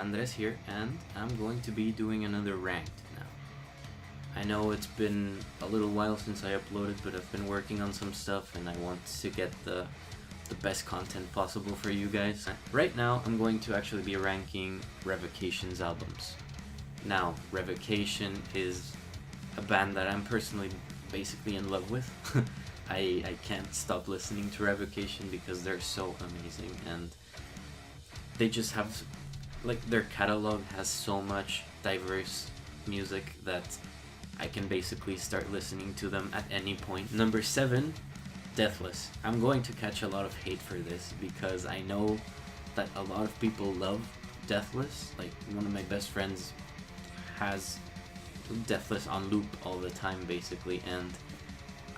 Andres here, and I'm going to be doing another ranked now. I know it's been a little while since I uploaded, but I've been working on some stuff and I want to get the best content possible for you guys. Right now, I'm going to actually be ranking Revocation's albums. Now, Revocation is a band that I'm personally basically in love with. I can't stop listening to Revocation because they're so amazing, and they just have, like, their catalog has so much diverse music that I can basically start listening to them at any point. Number 7, Deathless. I'm going to catch a lot of hate for this because I know that a lot of people love Deathless. Like, one of my best friends has Deathless on loop all the time basically, and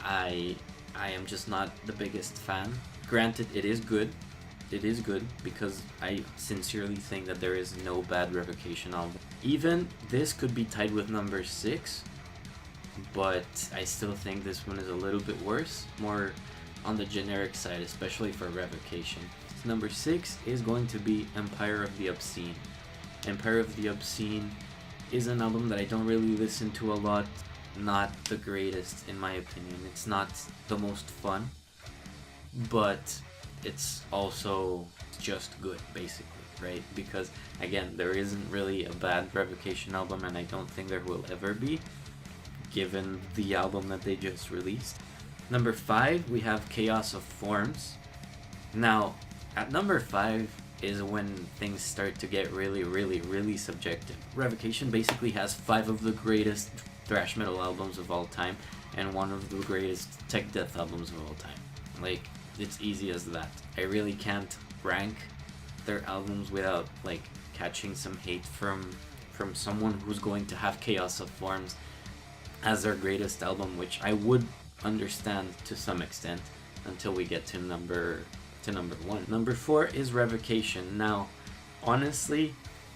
I am just not the biggest fan. Granted, it is good because I sincerely think that there is no bad Revocation album. Even this could be tied with number 6, but I still think this one is a little bit worse, more on the generic side, especially for Revocation. Number 6 is going to be Empire of the Obscene. Empire of the Obscene is an album that I don't really listen to a lot. Not the greatest in my opinion. It's not the most fun, but it's also just good basically, right? Because again, there isn't really a bad Revocation album, and I don't think there will ever be, given the album that they just released. Number 5, we have Chaos of Forms. Now, at number 5 is when things start to get really subjective. Revocation basically has 5 of the greatest thrash metal albums of all time and one of the greatest tech death albums of all time. Like, it's easy as that. I really can't rank their albums without like catching some hate from someone who's going to have Chaos of Forms as their greatest album, which I would understand to some extent until we get to number 1. Number 4 is Revocation. Now, honestly,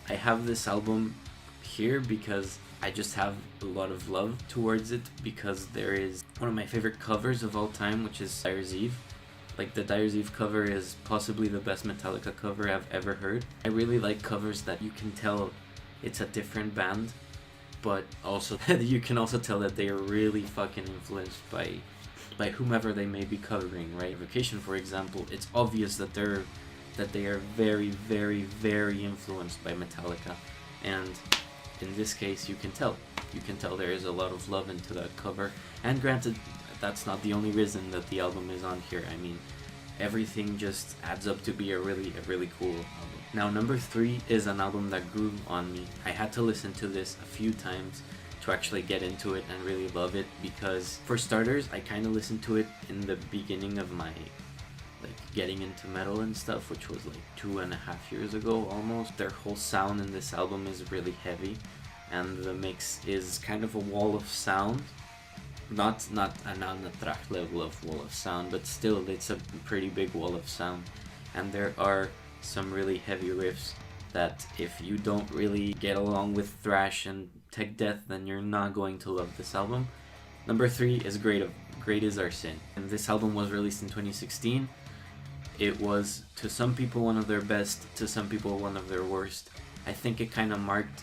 I have this album here because I just have a lot of love towards it, because there is one of my favorite covers of all time, which is Dyer's Eve. Like, the Dyer's Eve cover is possibly the best Metallica cover I've ever heard. I really like covers that you can tell it's a different band, but also you can also tell that they are really fucking influenced by whomever they may be covering, right? Revocation, for example, it's obvious that they are very influenced by Metallica, and in this case you can tell there is a lot of love into that cover. And granted, that's not the only reason that the album is on here. I mean, everything just adds up to be a really cool album. Now, number 3 is an album that grew on me. I had to listen to this a few times to actually get into it and really love it, because for starters, I kind of listened to it in the beginning of my getting into metal and stuff, which was like 2.5 years ago almost. Their whole sound in this album is really heavy, and the mix is kind of a wall of sound. Not an Anatrak level of wall of sound, but still it's a pretty big wall of sound, and there are some really heavy riffs that if you don't really get along with thrash and tech death, then you're not going to love this album. Number 3 is Great Is Our Sin, and this album was released in 2016. It was, to some people, one of their best, to some people one of their worst. I think it kind of marked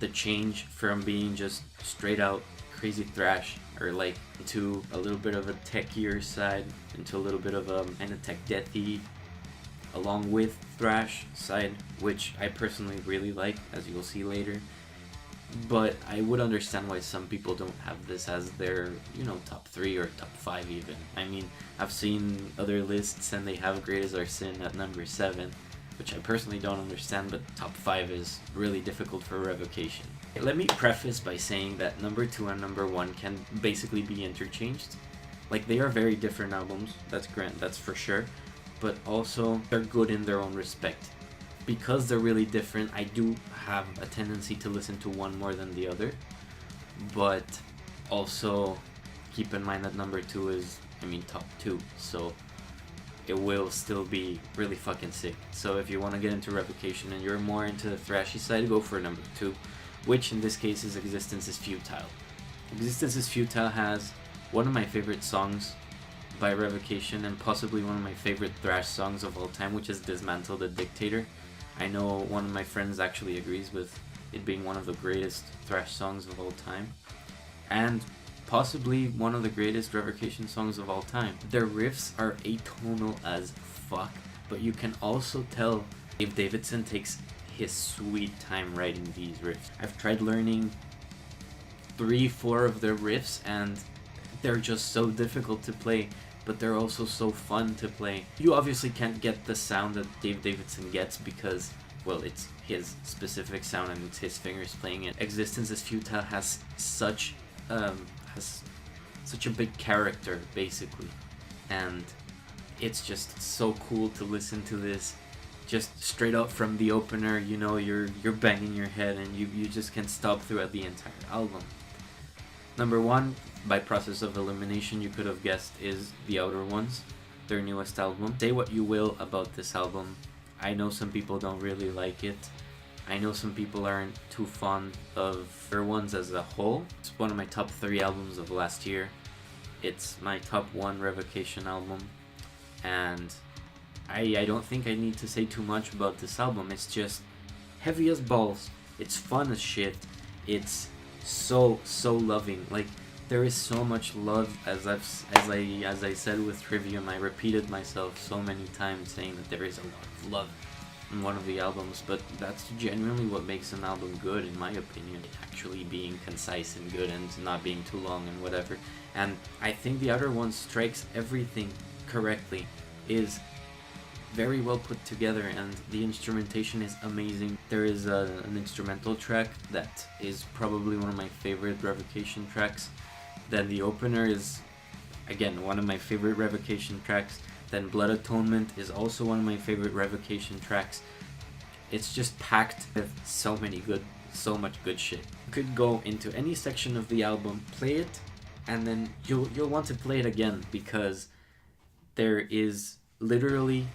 the change from being just straight out crazy thrash, or like into a little bit of a techier side, into a little bit of a kind of tech deathy along with thrash side, which I personally really like, as you'll see later. But I would understand why some people don't have this as their, top 3 or top 5 even. I mean, I've seen other lists and they have Great Is Our Sin at number 7, which I personally don't understand, but top 5 is really difficult for Revocation. Let me preface by saying that number 2 and number 1 can basically be interchanged. Like, they are very different albums, that's for sure, but also they're good in their own respect. Because they're really different, I do have a tendency to listen to one more than the other, but also keep in mind that number 2 is, top 2, so it will still be really fucking sick. So if you want to get into Revocation and you're more into the thrashy side, go for number 2, which in this case is Existence is Futile. Existence is Futile has one of my favorite songs by Revocation, and possibly one of my favorite thrash songs of all time, which is Dismantle the Dictator. I know one of my friends actually agrees with it being one of the greatest thrash songs of all time, and possibly one of the greatest Revocation songs of all time. Their riffs are atonal as fuck, but you can also tell Dave Davidson takes his sweet time writing these riffs. I've tried learning 3-4 of their riffs, and they're just so difficult to play, but they're also so fun to play. You obviously can't get the sound that Dave Davidson gets because, well, it's his specific sound and it's his fingers playing it. Existence as Futile has such a big character, basically, and it's just so cool to listen to this. Just straight up from the opener, you know, you're banging your head and you just can't stop throughout the entire album. Number 1, by process of elimination, you could have guessed, is The Outer Ones, their newest album. Say what you will about this album, I know some people don't really like it. I know some people aren't too fond of their ones as a whole. It's one of my top 3 albums of last year. It's my top 1 Revocation album, and I don't think I need to say too much about this album. It's just heavy as balls. It's fun as shit. It's so loving. Like, there is so much love, as I said with Trivium. I repeated myself so many times saying that there is a lot of love in one of the albums, but that's genuinely what makes an album good, in my opinion. Actually being concise and good and not being too long and whatever. And I think The Outer One strikes everything correctly, is very well put together, and the instrumentation is amazing. There is an instrumental track that is probably one of my favorite Revocation tracks. Then the opener is, again, one of my favorite Revocation tracks. Then Blood Atonement is also one of my favorite Revocation tracks. It's just packed with so much good shit. You could go into any section of the album, play it, and then you'll want to play it again, because there is literally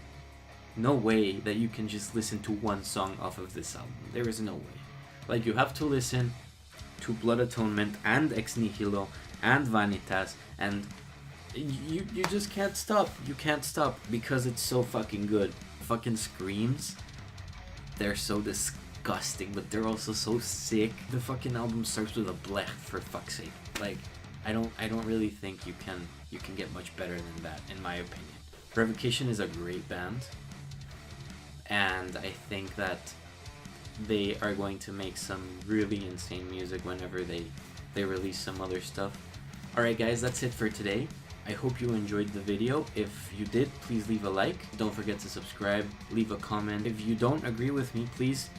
no way that you can just listen to one song off of this album. There is no way. Like, you have to listen to Blood Atonement and Ex Nihilo and Vanitas, and you just can't stop. You can't stop because it's so fucking good. Fucking screams, they're so disgusting, but they're also so sick. The fucking album starts with a blech, for fuck's sake. Like, I don't really think you can get much better than that, in my opinion. Revocation is a great band, and I think that they are going to make some really insane music whenever they release some other stuff. Alright guys, that's it for today. I hope you enjoyed the video. If you did, please leave a like. Don't forget to subscribe, leave a comment. If you don't agree with me, please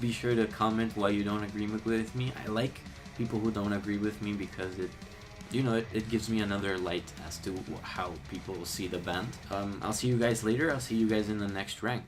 be sure to comment why you don't agree with me. I like people who don't agree with me because it gives me another light as to how people see the band. I'll see you guys later. I'll see you guys in the next rank.